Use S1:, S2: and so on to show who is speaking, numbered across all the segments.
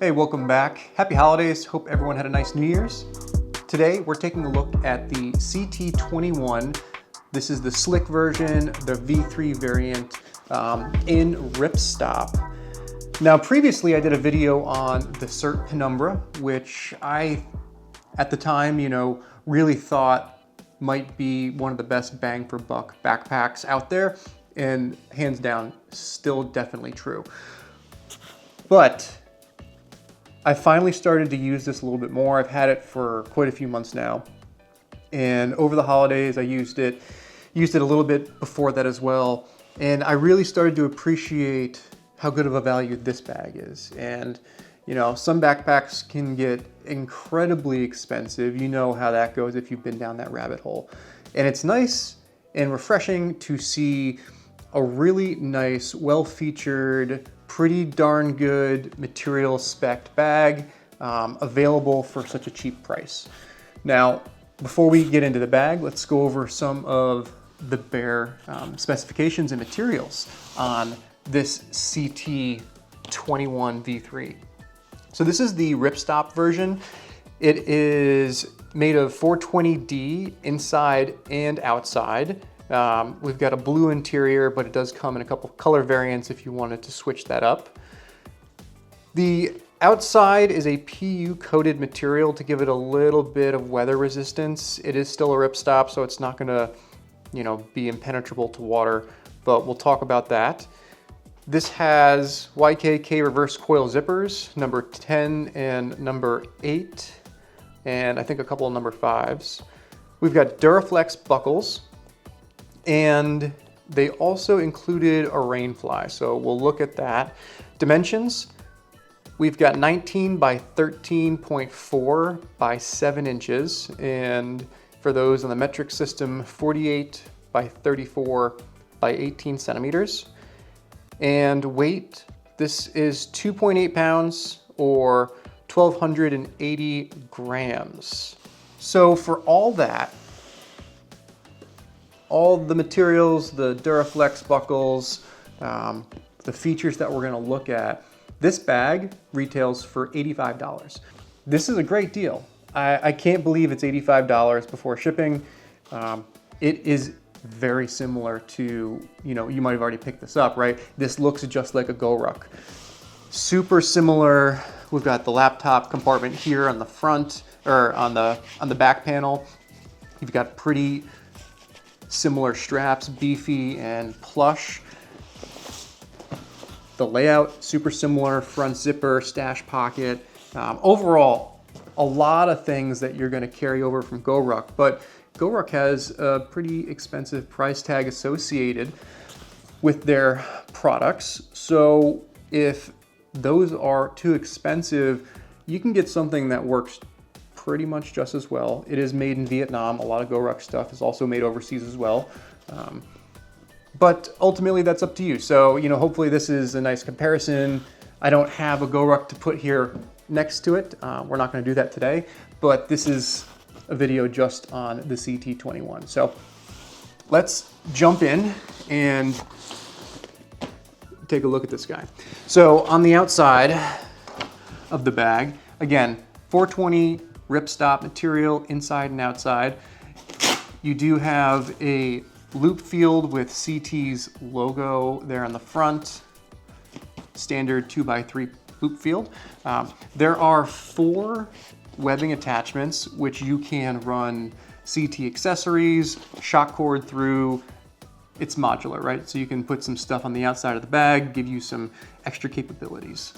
S1: Hey, welcome back. Happy holidays. Hope everyone had a nice New Year's. Today, we're taking a look at the CT21. This is the slick version, the V3 variant in ripstop. Now, previously I did a video on the CERT Penumbra, which I, at the time, really thought might be one of the best bang for buck backpacks out there, and hands down, still definitely true. But I finally started to use this a little bit more. I've had it for quite a few months now. And over the holidays, I used it a little bit before that as well. And I really started to appreciate how good of a value this bag is. And some backpacks can get incredibly expensive. You know how that goes if you've been down that rabbit hole. And it's nice and refreshing to see a really nice, well-featured, pretty darn good material spec'd bag available for such a cheap price. Now, before we get into the bag, let's go over some of the bare specifications and materials on this CT21 V3. So this is the ripstop version. It is made of 420D inside and outside. We've got a blue interior, but it does come in a couple color variants if you wanted to switch that up. The outside is a PU coated material to give it a little bit of weather resistance. It is still a ripstop, so it's not gonna, be impenetrable to water, but we'll talk about that. This has YKK reverse coil zippers, number 10 and number 8, and I think a couple of number 5s. We've got Duraflex buckles, and they also included a rainfly, so we'll look at that. Dimensions, we've got 19 by 13.4 by 7 inches, and for those on the metric system, 48 by 34 by 18 centimeters. And weight, this is 2.8 pounds or 1,280 grams. So for all that, all the materials, the Duraflex buckles, the features that we're gonna look at, this bag retails for $85. This is a great deal. I can't believe it's $85 before shipping. It is very similar to, you might have already picked this up, right? This looks just like a GORUCK. Super similar. We've got the laptop compartment here on the front, or on the back panel. You've got pretty similar straps, beefy and plush. The layout, super similar, front zipper, stash pocket. Overall, a lot of things that you're gonna carry over from GORUCK, but GORUCK has a pretty expensive price tag associated with their products. So if those are too expensive, you can get something that works pretty much just as well. It is made in Vietnam. A lot of GORUCK stuff is also made overseas as well. But ultimately that's up to you. So, hopefully this is a nice comparison. I don't have a GORUCK to put here next to it. We're not gonna do that today, but this is a video just on the CT21. So let's jump in and take a look at this guy. So on the outside of the bag, again, 420 ripstop material inside and outside. You do have a loop field with CT's logo there on the front, standard 2x3 loop field. There are 4 webbing attachments which you can run CT accessories, shock cord through. It's modular, right? So you can put some stuff on the outside of the bag, give you some extra capabilities.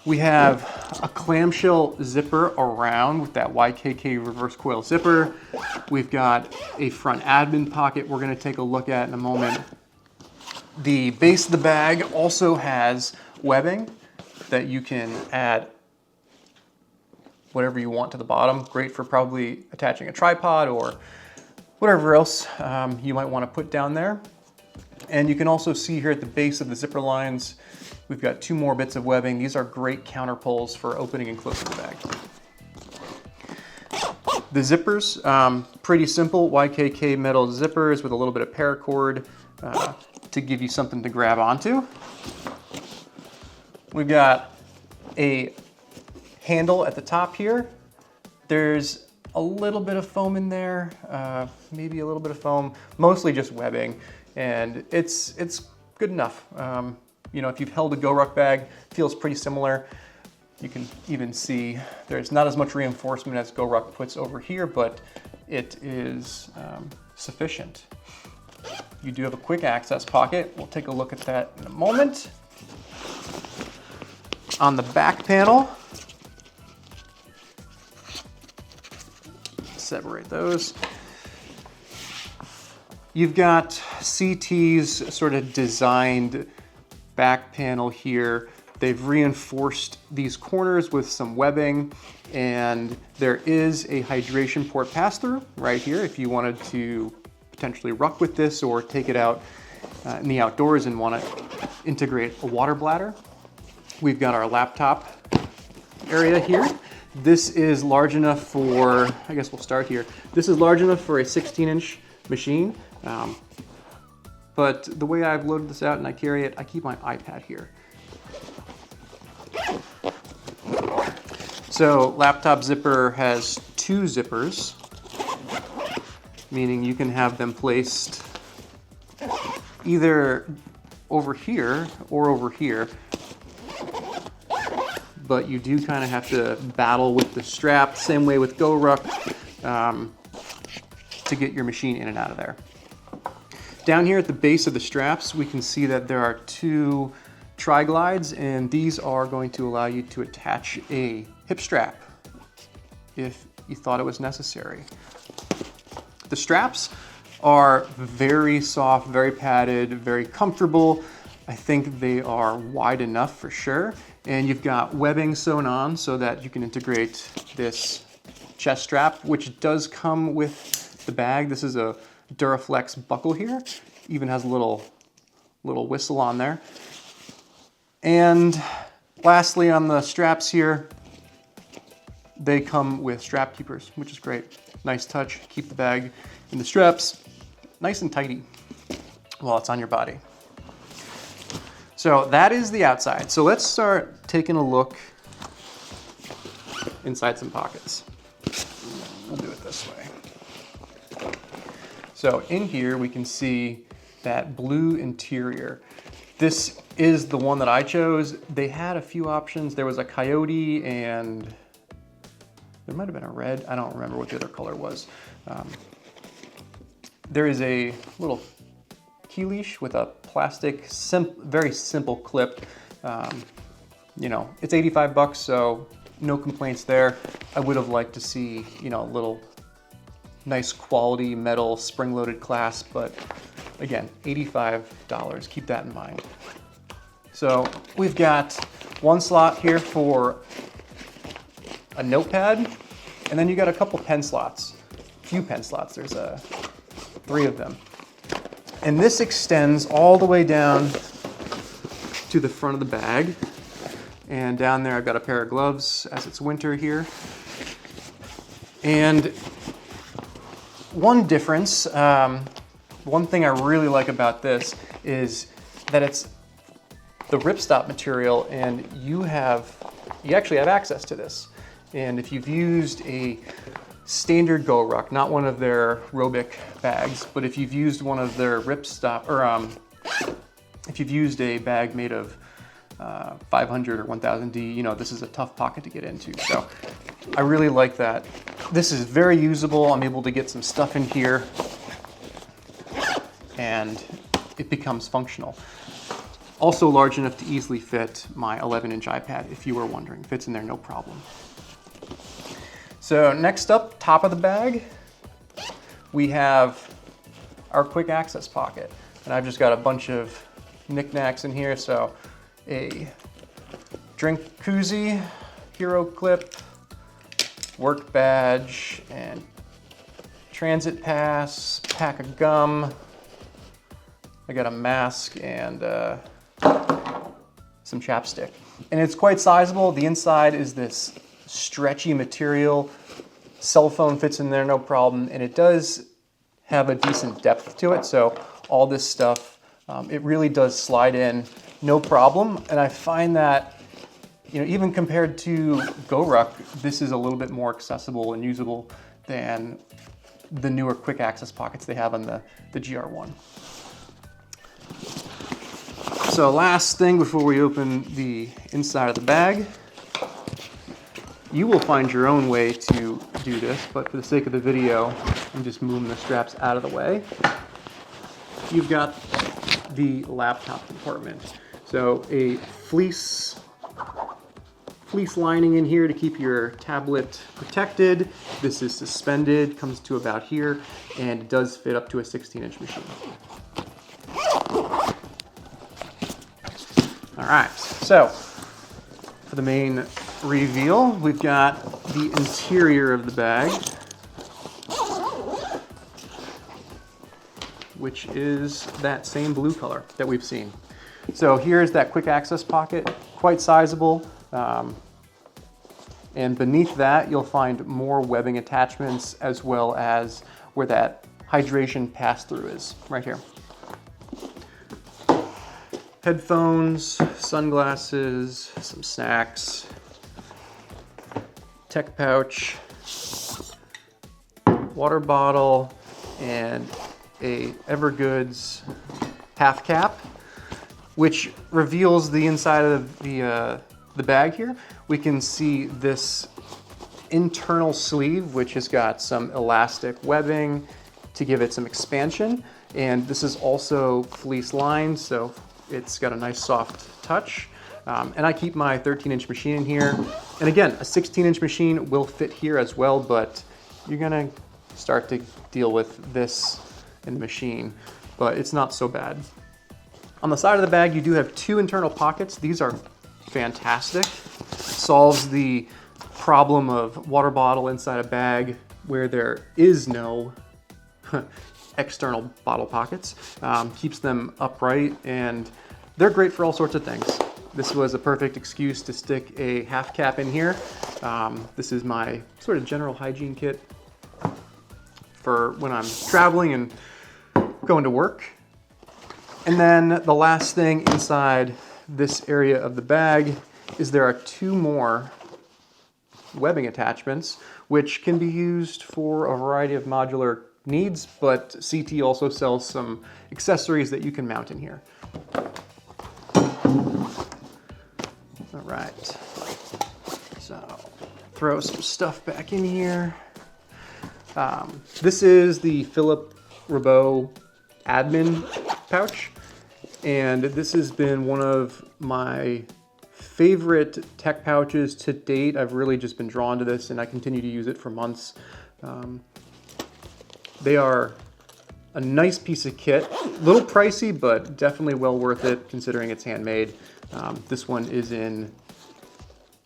S1: We have a clamshell zipper around with that YKK reverse coil zipper. We've got a front admin pocket we're gonna take a look at in a moment. The base of the bag also has webbing that you can add whatever you want to the bottom. Great for probably attaching a tripod or whatever else you might want to put down there. And you can also see here at the base of the zipper lines, we've got 2 more bits of webbing. These are great counter pulls for opening and closing the bag. The zippers, pretty simple, YKK metal zippers with a little bit of paracord to give you something to grab onto. We've got a handle at the top here. There's a little bit of foam in there, maybe a little bit of foam, mostly just webbing, and it's good enough. You know, if you've held a GORUCK bag, it feels pretty similar. You can even see there's not as much reinforcement as GORUCK puts over here, but it is sufficient. You do have a quick access pocket. We'll take a look at that in a moment. On the back panel, separate those. You've got CT's sort of designed back panel here. They've reinforced these corners with some webbing, and there is a hydration port pass-through right here if you wanted to potentially ruck with this or take it out in the outdoors and want to integrate a water bladder. We've got our laptop area here. This is large enough for, I guess we'll start here. This is large enough for a 16-inch machine, but the way I've loaded this out and I carry it, I keep my iPad here. So laptop zipper has 2 zippers, meaning you can have them placed either over here or over here, but you do kind of have to battle with the strap, same way with GORUCK, to get your machine in and out of there. Down here at the base of the straps, we can see that there are 2 tri-glides, and these are going to allow you to attach a hip strap if you thought it was necessary. The straps are very soft, very padded, very comfortable. I think they are wide enough for sure. And you've got webbing sewn on so that you can integrate this chest strap, which does come with the bag. This is a Duraflex buckle here. Even has a little whistle on there. And lastly, on the straps here, they come with strap keepers, which is great. Nice touch, keep the bag in the straps nice and tidy while it's on your body. So that is the outside. So let's start taking a look inside some pockets. We'll do it this way. So in here we can see that blue interior. This is the one that I chose. They had a few options. There was a coyote and there might have been a red. I don't remember what the other color was. There is a little key leash with a plastic, very simple clip. You know, it's 85 bucks, so no complaints there. I would have liked to see, you know, a little nice quality metal spring-loaded clasp, but again, $85, keep that in mind. So we've got one slot here for a notepad, and then you got a couple pen slots, a few pen slots. There's 3 of them. And this extends all the way down to the front of the bag. And down there I've got a pair of gloves as it's winter here. And one difference, one thing I really like about this is that it's the ripstop material, and you actually have access to this. And if you've used a standard GORUCK, not one of their Robic bags, but if you've used one of their ripstop, or if you've used a bag made of 500 or 1000D, you know, this is a tough pocket to get into. So I really like that. This is very usable. I'm able to get some stuff in here and it becomes functional. Also large enough to easily fit my 11-inch iPad, if you were wondering. Fits in there, no problem. So next up, top of the bag, we have our quick access pocket. And I've just got a bunch of knickknacks in here. So a drink koozie, hero clip, work badge, and transit pass, pack of gum. I got a mask and some chapstick. And it's quite sizable. The inside is this stretchy material. Cell phone fits in there, no problem. And it does have a decent depth to it. So all this stuff, it really does slide in, no problem. And I find that even compared to GORUCK, this is a little bit more accessible and usable than the newer quick access pockets they have on the GR1. So last thing before we open the inside of the bag, you will find your own way to do this, but for the sake of the video, I'm just moving the straps out of the way. You've got the laptop compartment. So a fleece lining in here to keep your tablet protected. This is suspended, comes to about here, and it does fit up to a 16-inch machine. All right, so for the main reveal, we've got the interior of the bag, which is that same blue color that we've seen. So here's that quick access pocket, quite sizable. And beneath that, you'll find more webbing attachments as well as where that hydration pass-through is, right here. Headphones, sunglasses, some snacks, tech pouch, water bottle, and a Evergoods half cap, which reveals the inside of the bag here. We can see this internal sleeve, which has got some elastic webbing to give it some expansion. And this is also fleece lined, so it's got a nice soft touch. And I keep my 13-inch machine in here. And again, a 16-inch machine will fit here as well, but you're gonna start to deal with this in the machine, but it's not so bad. On the side of the bag, you do have two internal pockets. These are fantastic. Solves the problem of water bottle inside a bag where there is no external bottle pockets. Keeps them upright, and they're great for all sorts of things. This was a perfect excuse to stick a half cap in here. This is my sort of general hygiene kit for when I'm traveling and going to work. And then the last thing inside this area of the bag is there are two more webbing attachments, which can be used for a variety of modular needs, but CT also sells some accessories that you can mount in here. All right, so throw some stuff back in here. This is the Philip Rabot admin pouch, and this has been one of my favorite tech pouches to date. I've really just been drawn to this, and I continue to use it for months. They are a nice piece of kit, a little pricey, but definitely well worth it considering it's handmade. This one is in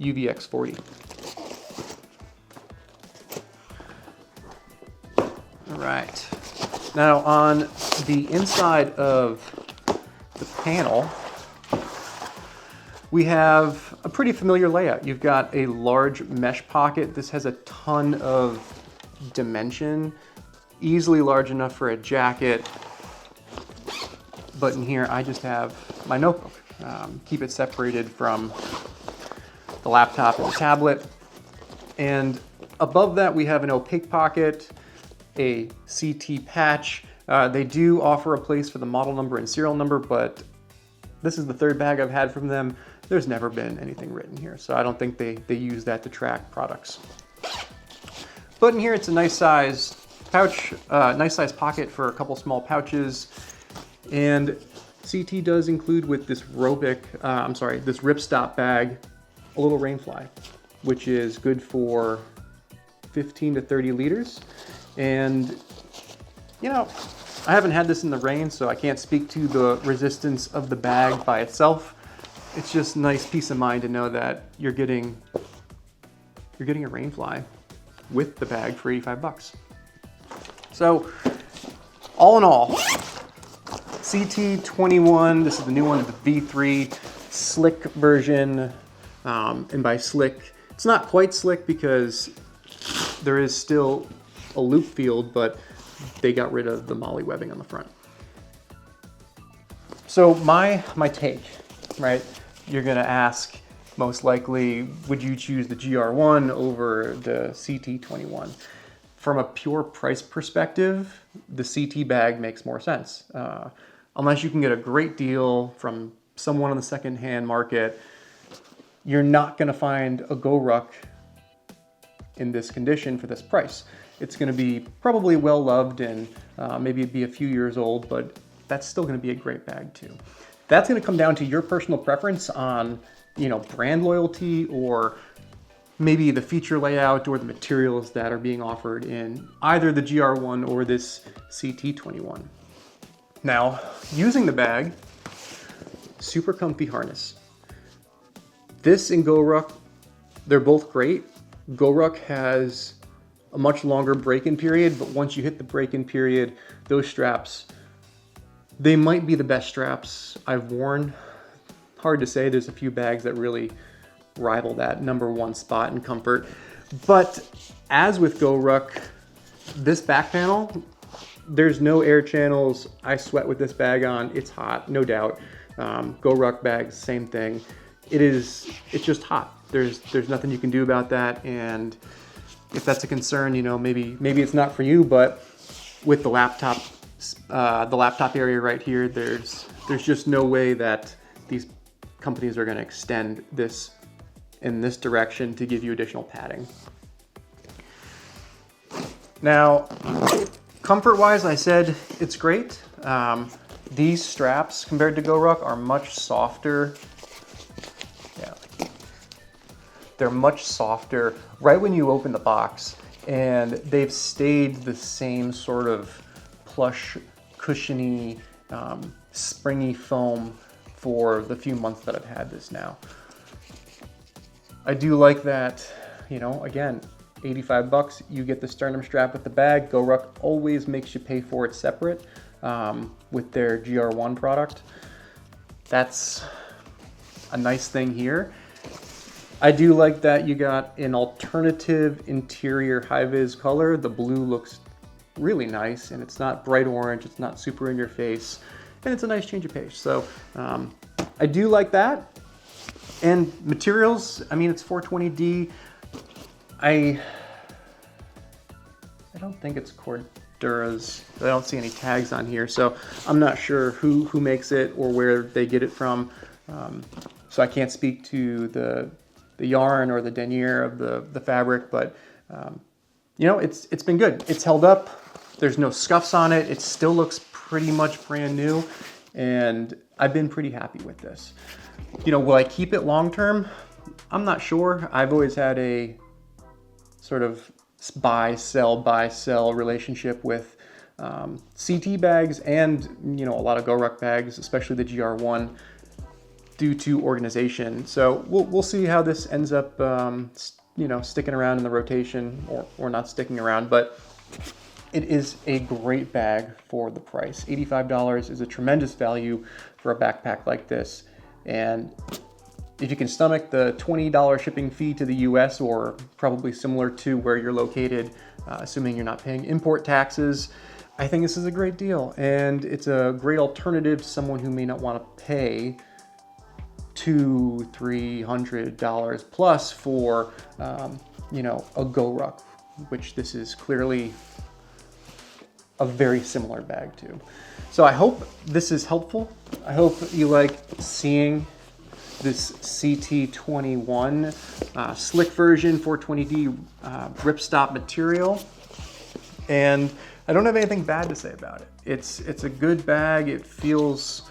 S1: UVX40. All right, now on the inside of the panel, we have a pretty familiar layout. You've got a large mesh pocket. This has a ton of dimension, easily large enough for a jacket. But in here, I just have my notebook. Keep it separated from the laptop and the tablet. And above that, we have an opaque pocket, a CT patch. They do offer a place for the model number and serial number, but this is the third bag I've had from them. There's never been anything written here, so I don't think they use that to track products. But in here, it's a nice size pouch, nice size pocket for a couple small pouches. And CT does include with this this ripstop bag, a little rain fly, which is good for 15 to 30 liters. And you know, I haven't had this in the rain, so I can't speak to the resistance of the bag by itself. It's just nice peace of mind to know that you're getting a rain fly with the bag for 85 bucks. So all in all, CT21, this is the new one, the V3 slick version. And by slick, it's not quite slick because there is still a loop field, but they got rid of the MOLLE webbing on the front. So my take, right? You're gonna ask, most likely would you choose the GR1 over the CT21. From a pure price perspective, the CT bag makes more sense. Unless you can get a great deal from someone on the secondhand market, you're not going to find a GORUCK in this condition for this price. It's going to be probably well loved and maybe it'd be a few years old, but that's still going to be a great bag too. That's going to come down to your personal preference on, you know, brand loyalty or maybe the feature layout or the materials that are being offered in either the GR1 or this CT21. Now, using the bag, super comfy harness. This and GORUCK, they're both great. GORUCK has a much longer break-in period, but once you hit the break-in period, those straps, they might be the best straps I've worn. Hard to say, there's a few bags that really rival that #1 spot in comfort. But as with GORUCK, this back panel, there's no air channels. I sweat with this bag on, it's hot, no doubt. GORUCK bags, same thing. It's just hot. There's nothing you can do about that, and if that's a concern, you know, maybe it's not for you, but with the laptop area right here, there's just no way that these companies are going to extend this in this direction to give you additional padding. Now, comfort-wise, I said it's great. These straps compared to GORUCK are much softer. They're much softer right when you open the box, and they've stayed the same sort of plush, cushiony, springy foam for the few months that I've had this now. I do like that, you know, again, 85 bucks, you get the sternum strap with the bag. GORUCK always makes you pay for it separate with their GR1 product. That's a nice thing here. I do like that you got an alternative interior high-vis color. The blue looks really nice, and it's not bright orange, it's not super in your face, and it's a nice change of pace. So I do like that. And materials, I mean, it's 420D. I don't think it's Cordura's. I don't see any tags on here, so I'm not sure who makes it or where they get it from. So I can't speak to the yarn or the denier of the fabric, but you know, it's been good. It's held up. There's no scuffs on it. It still looks pretty much brand new, and I've been pretty happy with this. You know, will I keep it long term? I'm not sure. I've always had a sort of buy, sell relationship with CT bags and, you know, a lot of GORUCK bags, especially the GR1, due to organization. So we'll see how this ends up, you know, sticking around in the rotation or not sticking around, but it is a great bag for the price. $85 is a tremendous value for a backpack like this. And if you can stomach the $20 shipping fee to the US, or probably similar to where you're located, assuming you're not paying import taxes, I think this is a great deal. And it's a great alternative to someone who may not want to pay $200-300 plus for, you know, a GORUCK, which this is clearly a very similar bag to. So I hope this is helpful. I hope you like seeing this CT21 slick version 420D ripstop material. And I don't have anything bad to say about it. It's a good bag. It feels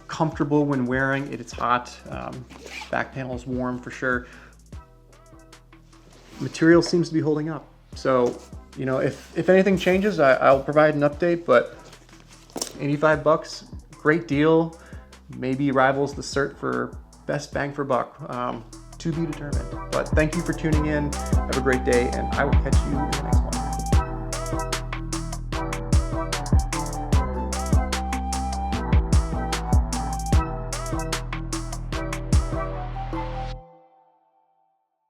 S1: comfortable when wearing it. It's hot. Back panel is warm for sure. Material seems to be holding up. So, you know, if anything changes, I'll provide an update, but 85 bucks, great deal. Maybe rivals the cert for best bang for buck, to be determined. But thank you for tuning in. Have a great day, and I will catch you in the next